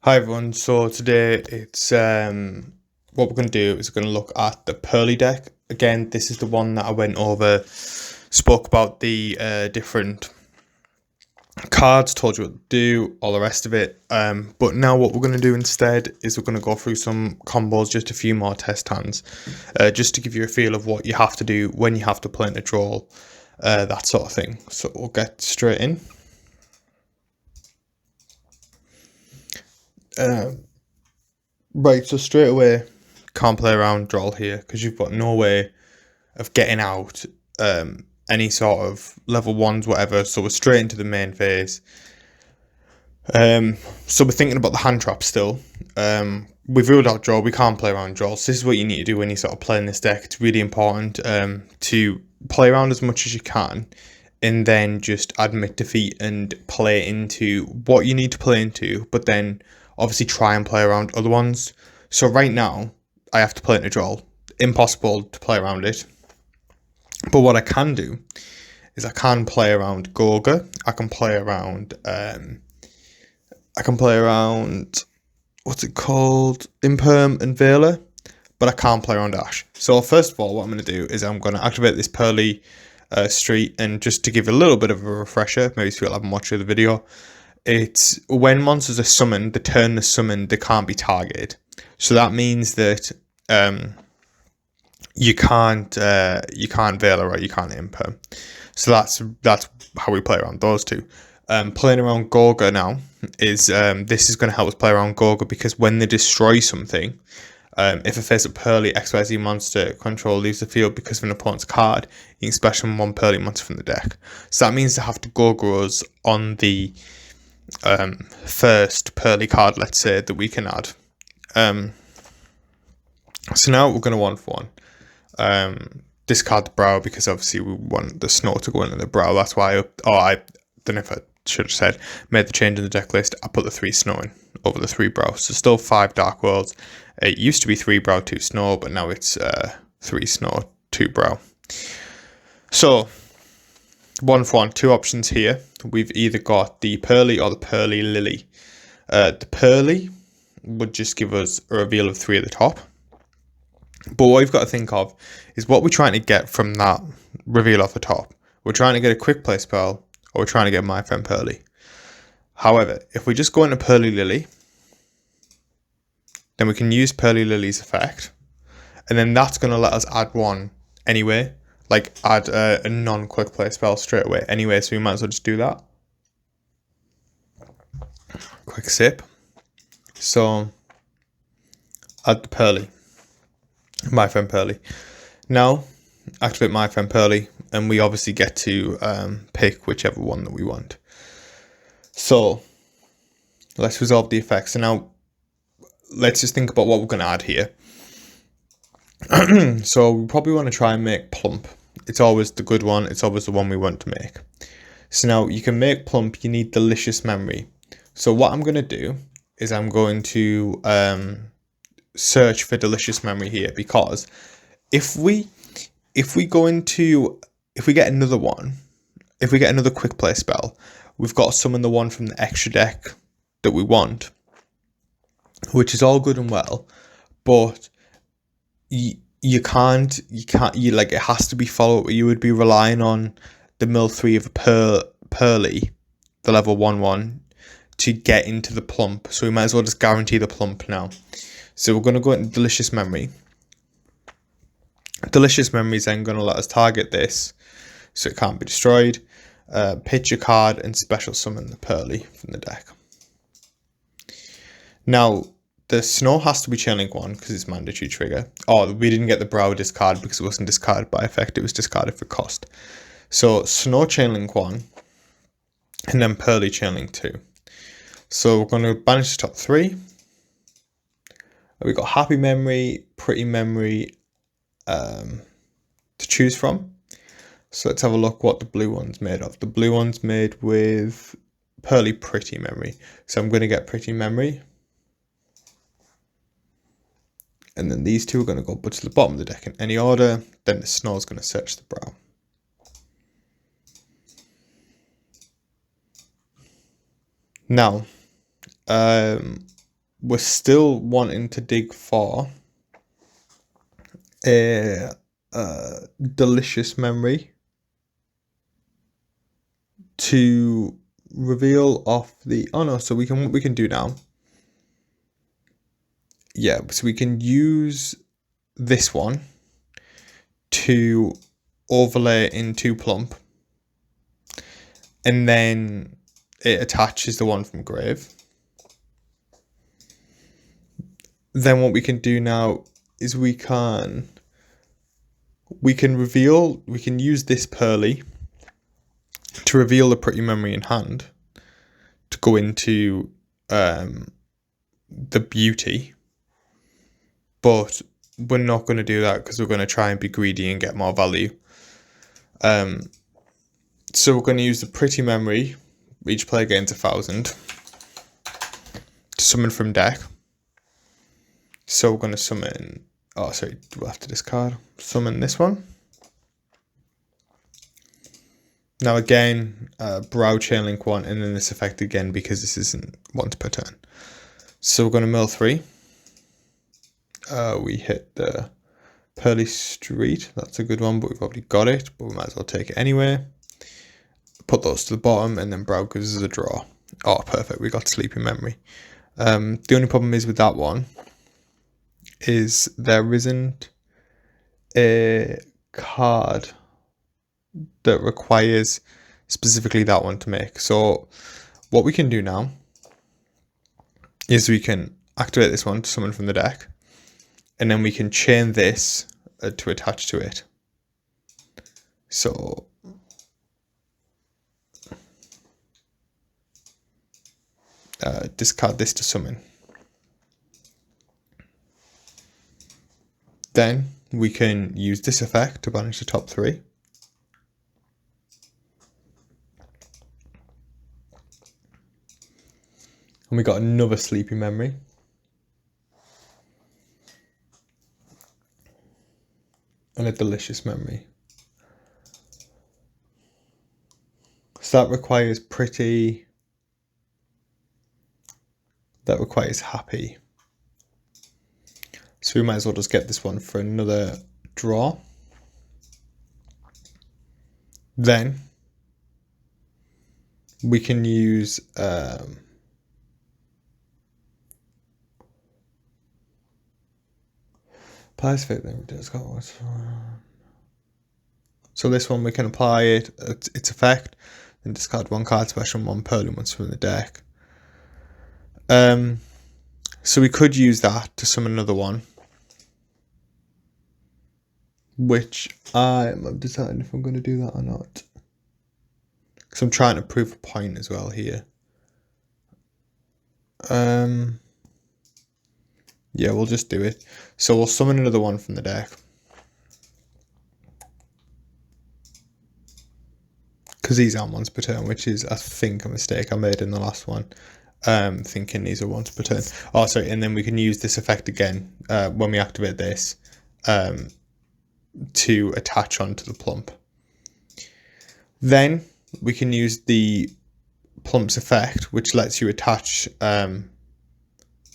Hi everyone, so today it's what we're going to do is we're going to look at the Purrely deck. Again, this is the one that I went over, spoke about the different cards, told you what to do, all the rest of it. But now what we're going to do instead is we're going to go through some combos, just a few more test hands, just to give you a feel of what you have to do when you have to play in a draw, that sort of thing. So we'll get straight in. Right, so straight away, can't play around draw here because you've got no way of getting out any sort of level ones, whatever. So we're straight into the main phase. So we're thinking about the hand trap still. We've ruled out draw. We can't play around draws. So this is what you need to do when you sort of playing this deck. It's really important to play around as much as you can, and then just admit defeat and play into what you need to play into, but then obviously try and play around other ones. So right now, I have to play in a draw. Impossible to play around it. But what I can do is I can play around Gorga. I can play around what's it called? Imperm and Vela. But I can't play around Ash. So first of all, what I'm going to do is I'm going to activate this Purrely street, and just to give a little bit of a refresher, maybe if you haven't watched the video, it's when monsters are summoned, the turn they're summoned, they can't be targeted. So that means that you can't Vela or you can't Imperm. So that's how we play around those two. Playing around Gorga now is this is going to help us play around Gorga, because when they destroy something, if a face up Purrely XYZ monster control leaves the field because of an opponent's card, you can special one Purrely monster from the deck. So that means they have to Gorga us on the first Purrely card, let's say, that we can add. So now we're going to 1-for-1. Discard the brow, because obviously we want the snow to go into the brow. That's why I don't know if I should have said, made the change in the deck list. I put the 3 snow in over the 3 brow. So still 5 dark worlds. It used to be 3 brow, 2 snow, but now it's 3 snow, 2 brow. So 1-for-1, 2 options here. We've either got the Purrely or the Purrely Lily. The Purrely would just give us a reveal of 3 at the top. But what we've got to think of is what we're trying to get from that reveal off the top. We're trying to get a quick play spell, or we're trying to get my friend Purrely. However, if we just go into Purrely Lily, then we can use Purrely Lily's effect, and then that's going to let us add one anyway, like add a non-quick play spell straight away anyway, so we might as well just do that. Quick sip. So, add the Purrely. My friend Purrely. Now, activate my friend Purrely, and we obviously get to pick whichever one that we want. So, let's resolve the effects. So now, let's just think about what we're going to add here. So, we probably want to try and make Plump. It's always the good one. It's always the one we want to make. So now, you can make Plump, you need Delicious Memory. So what I'm going to do is I'm going to search for Delicious Memory here, because if we get another one, if we get another quick play spell, we've got to summon the one from the extra deck that we want, which is all good and well, but you can't like, it has to be follow-up. You would be relying on the mill 3 of a Purrely, the level 1/1, to get into the Plump. So we might as well just guarantee the Plump now. So we're going to go into Delicious Memory. Delicious Memory is then going to let us target this, so it can't be destroyed. Pitch a card and special summon the Purrely from the deck. Now, the snow has to be Chain Link 1 because it's mandatory trigger. Oh, we didn't get the brow discard because it wasn't discarded by effect. It was discarded for cost. So snow Chain Link 1 and then Purrely Chain Link 2. So we're going to banish the top 3. We've got Happy Memory, Pretty Memory to choose from. So let's have a look what the blue one's made of. The blue one's made with Purrely Pretty Memory. So I'm going to get Pretty Memory. And then these two are going to go to the bottom of the deck in any order. Then the snow is going to search the brow. Now, we're still wanting to dig for a delicious memory to reveal off the, oh no, so what we can do now, yeah, so we can use this one to overlay into plump, and then it attaches the one from grave. Then what we can do now is we can use this Purrely to reveal the pretty memory in hand to go into the beauty, but we're not going to do that because we're going to try and be greedy and get more value. So we're going to use the pretty memory. Each player gains 1,000 to summon from deck. So we're going to summon, oh sorry, we'll have to discard, summon this one. Now again, Brow Chainlink 1, and then this effect again because this isn't once per turn. So we're going to mill 3. We hit the Purrely Street, that's a good one, but we've already got it, but we might as well take it anyway. Put those to the bottom, and then Brow gives us a draw. Oh, perfect, we got Sleepy Memory. The only problem is with that one is there isn't a card that requires specifically that one to make. So what we can do now is we can activate this one to summon from the deck, and then we can chain this to attach to it. So discard this to summon. Then we can use this effect to banish the top 3. And we got another Sleepy Memory. And a Delicious Memory. So that requires pretty. That requires happy. So we might as well just get this one for another draw. Then we can use so this one we can apply its effect, then discard 1 card special, 1 Purrely once from the deck. So we could use that to summon another one, which I'm deciding if I'm going to do that or not, because I'm trying to prove a point as well here. Yeah, we'll just do it. So we'll summon another one from the deck, because these aren't once per turn, which is, I think, a mistake I made in the last one. Thinking these are once per turn. Oh, sorry, and then we can use this effect again when we activate this to attach onto the plump. Then we can use the plump's effect, which lets you attach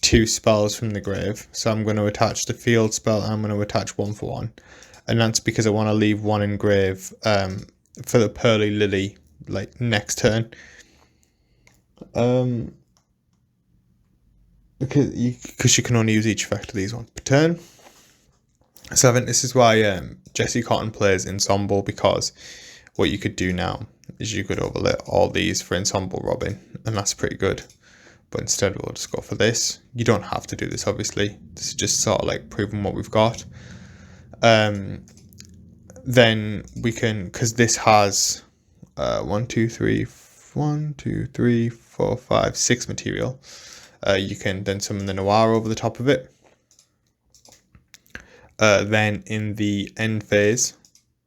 2 spells from the grave. So I'm going to attach the field spell, and I'm going to attach 1 for 1. And that's because I want to leave 1 in grave for the Purrely Lily, like, next turn. Because you can only use each effect of these once per turn. So I think this is why Jesse Cotton plays Ensemble, because what you could do now is you could overlay all these for Ensemble Robin, and that's pretty good. But instead we'll just go for this. You don't have to do this, obviously. This is just sort of like proving what we've got. Then we can, because this has 1, 2, 3, 4, 5, 6 material. You can then summon the Noir over the top of it. Then in the end phase,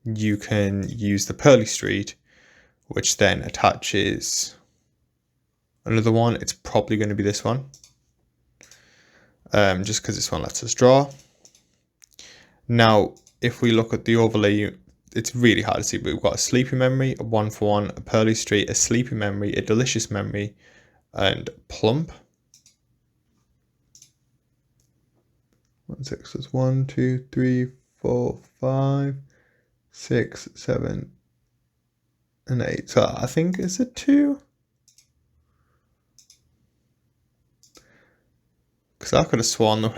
you can use the Purrely Street, which then attaches another one. It's probably going to be this one, just because this one lets us draw. Now, if we look at the overlay, it's really hard to see, but we've got a Sleepy Memory, a 1 for 1, a Purrely Street, a Sleepy Memory, a Delicious Memory, and Plump. and 6. There's 1, 2, 3, 4, 5, 6, 7, and 8. So I think it's a 2. Because I could have sworn there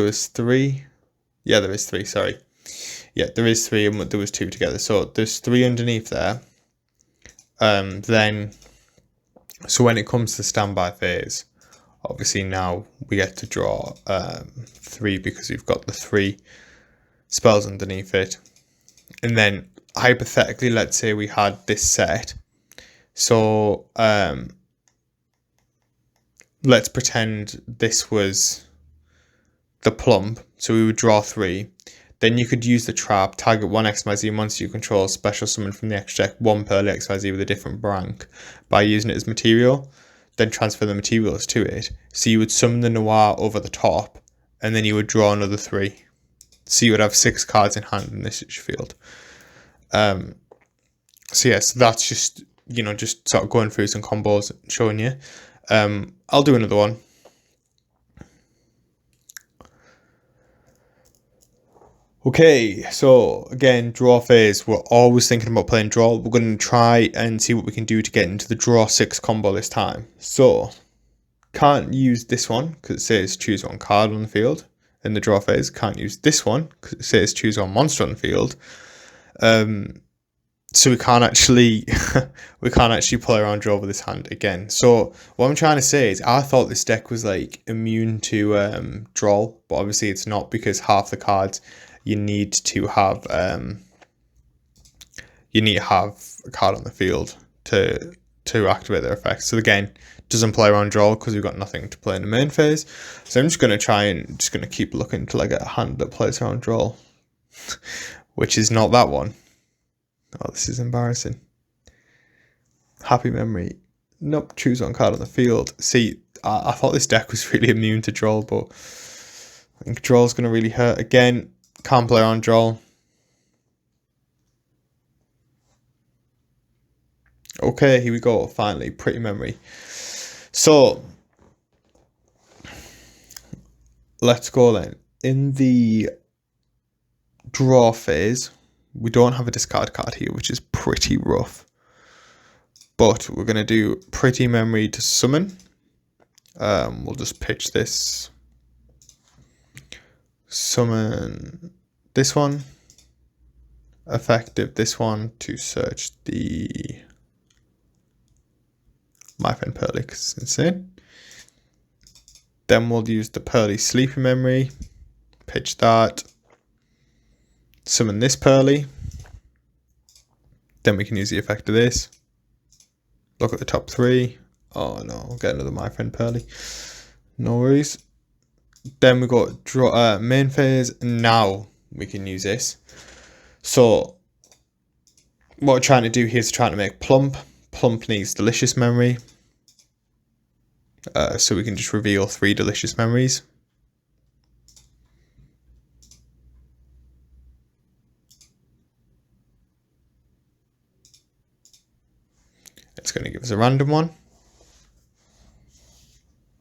was 3. Yeah, there is 3, sorry. Yeah, there is 3 and there was 2 together. So there's 3 underneath there. Then, so when it comes to standby phase, obviously now we get to draw 3 because we've got the 3 spells underneath it. And then hypothetically, let's say we had this set. So let's pretend this was the plump. So we would draw 3. Then you could use the trap, target 1 XYZ monster you control, special summon from the extra deck 1 Purrely XYZ with a different rank by using it as material, then transfer the materials to it. So you would summon the Noir over the top, and then you would draw another 3. So you would have 6 cards in hand in this field. So yeah, so that's just, just sort of going through some combos and showing you. I'll do another one. Okay, so again, draw phase. We're always thinking about playing draw. We're going to try and see what we can do to get into the draw 6 combo this time. So, can't use this one because it says choose 1 card on the field in the draw phase. Can't use this one because it says choose 1 monster on the field. So we can't actually play around draw with this hand again. So what I'm trying to say is I thought this deck was like immune to draw, but obviously it's not because half the cards you need to have a card on the field to activate their effects. So again, doesn't play around draw because we've got nothing to play in the main phase. So I'm just gonna keep looking till I get a hand that plays around draw, which is not that one. Oh, this is embarrassing. Happy memory. Nope, choose 1 card on the field. See, I thought this deck was really immune to draw, but I think draw's gonna really hurt again. Can't play on draw. Okay, here we go. Finally, pretty memory. So let's go then. In the draw phase, we don't have a discard card here, which is pretty rough. But we're gonna do pretty memory to summon. We'll just pitch this. Summon this one, effective this one to search the My Friend Purrely because it's insane. Then we'll use the Purrely Sleepy Memory, pitch that, summon this Purrely. Then we can use the effect of this. Look at the top 3. Oh no, we'll get another My Friend Purrely. No worries. Then we got draw main phase. Now we can use this. So what we're trying to do here is trying to make plump. Plump needs delicious memory. So we can just reveal 3 delicious memories. It's going to give us a random one,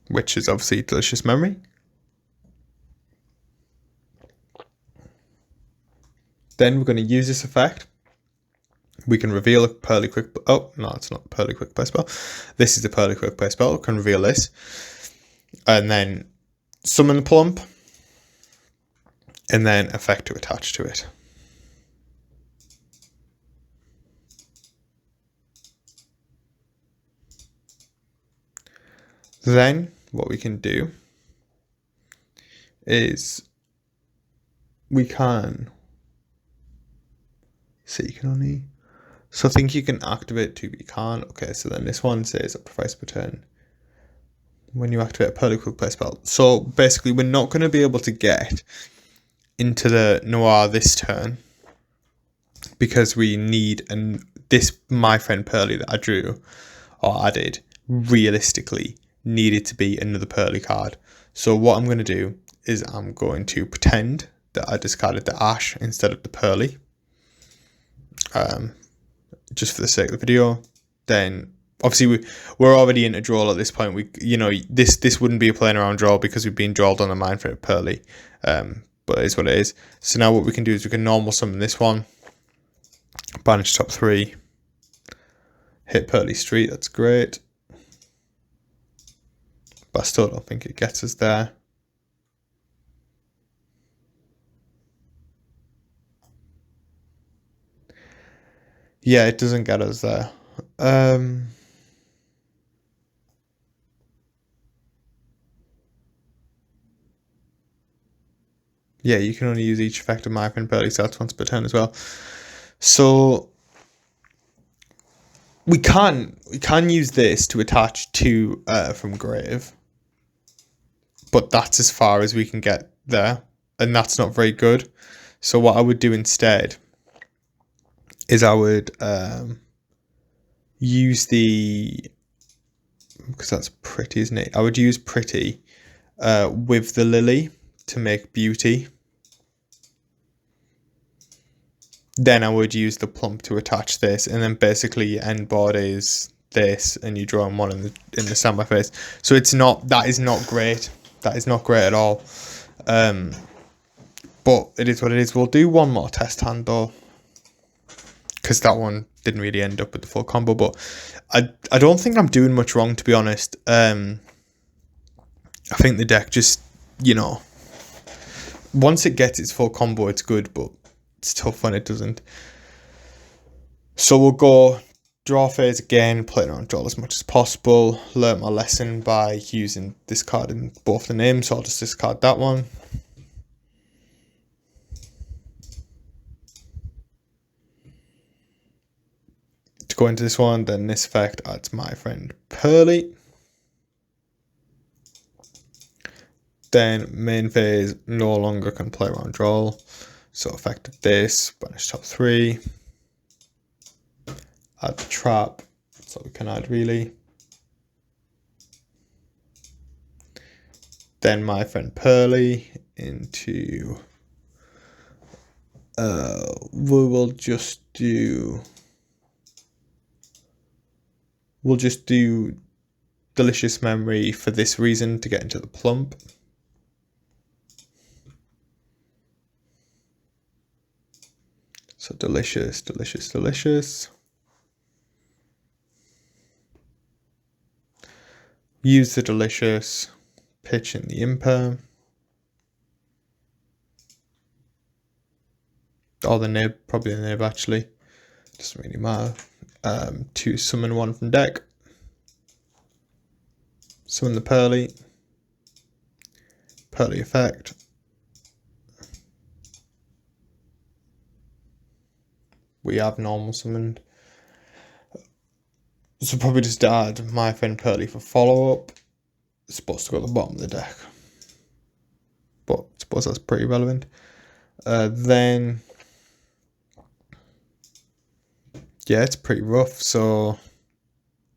which is obviously delicious memory. Then we're going to use this effect. We can reveal a Purrely Quick... Oh, no, it's not Purrely Quick Play spell. This is the Purrely Quick Play spell. We can reveal this. And then summon the plump. And then effect to attach to it. Then what we can do is we can... So you can only... So I think you can activate 2, but you can't. Okay, so then this one says up to 5 per turn when you activate a Purrely Quick Play spell. So basically we're not going to be able to get into the Noir this turn because we need this My Friend Purrely that I drew or added realistically needed to be another Purrely card. So what I'm going to do is I'm going to pretend that I discarded the Ash instead of the Purrely. Just for the sake of the video. Then obviously we're already in a draw at this point. This wouldn't be a playing around draw because we've been drawled on the mind for Purrely. But it is what it is. So now what we can do is we can normal summon this one, banish top 3, hit Purrely Street. That's great, but I still don't think it gets us there. Yeah, it doesn't get us there. Yeah, you can only use each effect of my friend Purrely, so that's once per turn as well. So we can use this to attach to from grave, but that's as far as we can get there, and that's not very good. So what I would do instead is I would use because that's pretty, isn't it? I would use pretty with the lily to make beauty. Then I would use the plump to attach this, and then basically your end board is this, and you draw one in the standby phase. So that is not great. That is not great at all. But it is what it is. We'll do one more test hand though, because that one didn't really end up with the full combo. But I don't think I'm doing much wrong, to be honest. I think the deck just, once it gets its full combo, it's good, but it's tough when it doesn't. So we'll go draw phase again, play around draw as much as possible. Learn my lesson by using this card in both the names, so I'll just discard that one. To go into this one, then this effect adds my friend Purrely. Then main phase no longer can play around draw. So effect of this, banish top 3. Add the trap, so we can add really. Then my friend Purrely into we'll just do delicious memory for this reason, to get into the plump. So delicious, delicious, delicious. Use the delicious, pitch in the imper. Or the nib, probably the nib actually. Doesn't really matter. To summon one from deck. Summon the Purrely. Purrely effect. We have normal summoned. So probably just add my friend Purrely for follow-up. It's supposed to go at the bottom of the deck, but I suppose that's pretty relevant. Then, yeah, it's pretty rough. So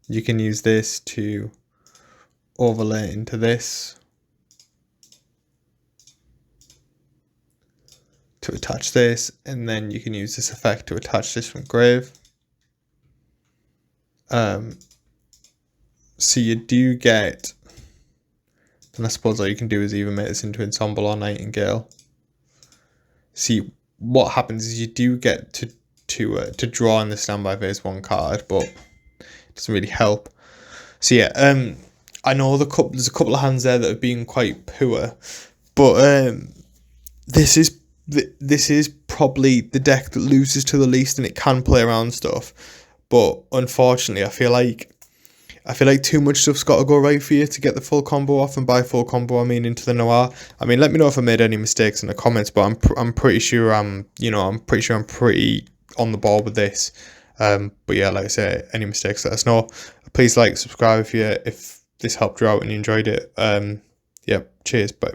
you can use this to overlay into this to attach this, and then you can use this effect to attach this from grave. So you do get, and I suppose all you can do is either make this into Ensemble or Nightingale. See, what happens is you do get to draw in the standby phase 1 card, but it doesn't really help. So yeah, I know there's a couple of hands there that have been quite poor, but this is probably the deck that loses to the least, and it can play around stuff. But unfortunately, I feel like too much stuff's got to go right for you to get the full combo off, and by full combo I mean into the noir. I mean, let me know if I made any mistakes in the comments, but I'm pretty sure I'm pretty on the ball with this. But yeah, like I say, any mistakes, let us know. Please like, subscribe if this helped you out and you enjoyed it. Yeah, cheers, bye.